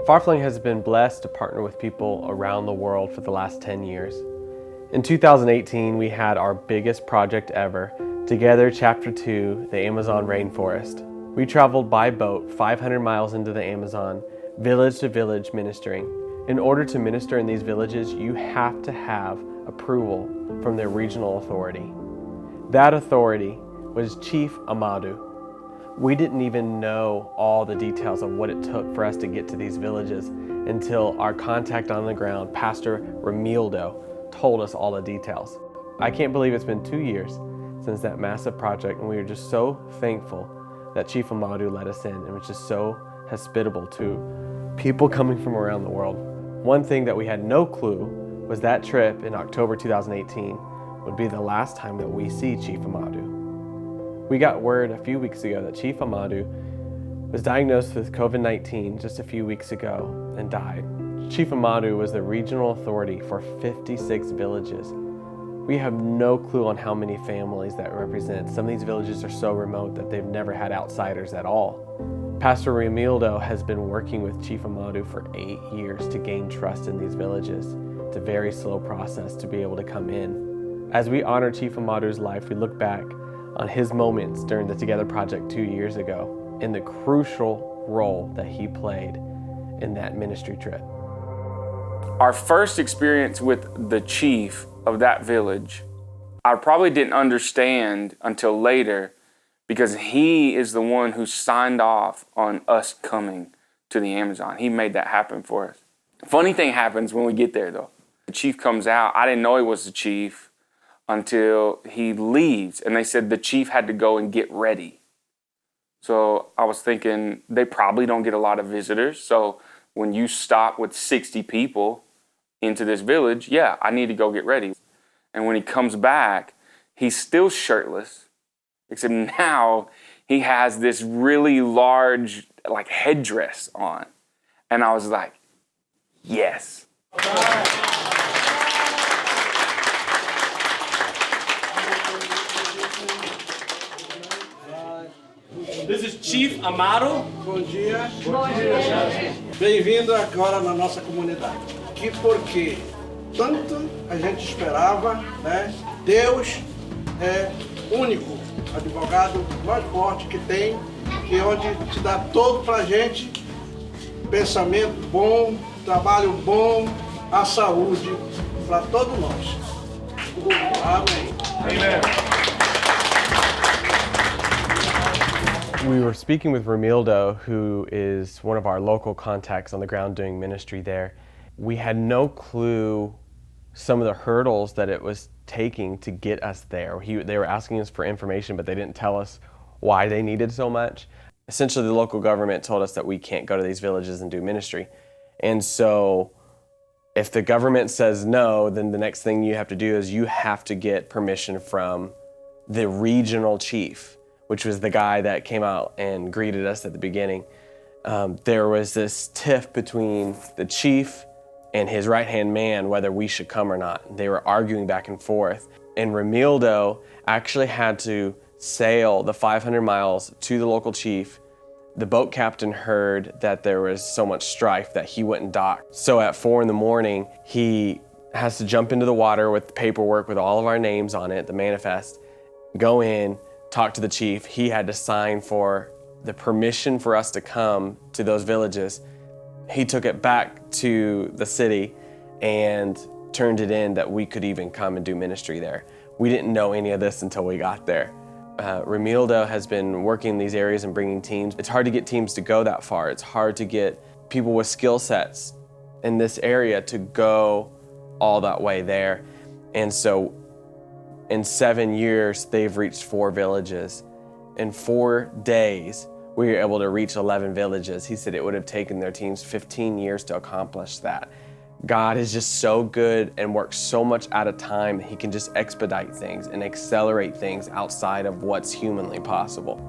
Far-Flung has been blessed to partner with people around the world for the last 10 years. In 2018, we had our biggest project ever, Together Chapter 2, the Amazon Rainforest. We traveled by boat 500 miles into the Amazon, village to village ministering. In order to minister in these villages, you have to have approval from their regional authority. That authority was Chief Amado. We didn't even know all the details of what it took for us to get to these villages until our contact on the ground, Pastor Ramildo, told us all the details. I can't believe it's been 2 years since that massive project, and we are just so thankful that Chief Amado let us in and was just so hospitable to people coming from around the world. One thing that we had no clue was that trip in October 2018 would be the last time that we see Chief Amado. We got word a few weeks ago that Chief Amado was diagnosed with COVID-19 just a few weeks ago and died. Chief Amado was the regional authority for 56 villages. We have no clue on how many families that represent. Some of these villages are so remote that they've never had outsiders at all. Pastor Ramildo has been working with Chief Amado for 8 years to gain trust in these villages. It's a very slow process to be able to come in. As we honor Chief Amado's life, we look back on his moments during the Together Project 2 years ago and the crucial role that he played in that ministry trip. Our first experience with the chief of that village, I probably didn't understand until later, because he is the one who signed off on us coming to the Amazon. He made that happen for us. Funny thing happens when we get there though. The chief comes out. I didn't know he was the chief until he leaves, and they said the chief had to go and get ready. So I was thinking they probably don't get a lot of visitors. So when you stop with 60 people into this village, yeah, I need to go get ready. And when he comes back, he's still shirtless, except now he has this really large headdress on. And I was like, yes. This is Chief Amado. Bom dia. Bom dia. Bem-vindo agora na nossa comunidade. Que porque tanto a gente esperava, né? Deus é único, advogado mais forte que tem, que onde te dá todo pra gente, pensamento bom, trabalho bom, a saúde para todos nós. Amém. Amen. We were speaking with Ramildo, who is one of our local contacts on the ground doing ministry there. We had no clue some of the hurdles that it was taking to get us there. They were asking us for information, but they didn't tell us why they needed so much. Essentially, the local government told us that we can't go to these villages and do ministry. And so if the government says no, then the next thing you have to do is you have to get permission from the regional chief, which was the guy that came out and greeted us at the beginning. There was this tiff between the chief and his right-hand man whether we should come or not. They were arguing back and forth. And Ramildo actually had to sail the 500 miles to the local chief. The boat captain heard that there was so much strife that he wouldn't dock. So at 4 in the morning, he has to jump into the water with the paperwork with all of our names on it, the manifest, go in, talk to the chief. He had to sign for the permission for us to come to those villages. He took it back to the city and turned it in that we could even come and do ministry there. We didn't know any of this until we got there. Ramildo has been working in these areas and bringing teams. It's hard to get teams to go that far. It's hard to get people with skill sets in this area to go all that way there. And so in 7 years, they've reached 4 villages. In 4 days, we were able to reach 11 villages. He said it would have taken their teams 15 years to accomplish that. God is just so good and works so much at a time. He can just expedite things and accelerate things outside of what's humanly possible.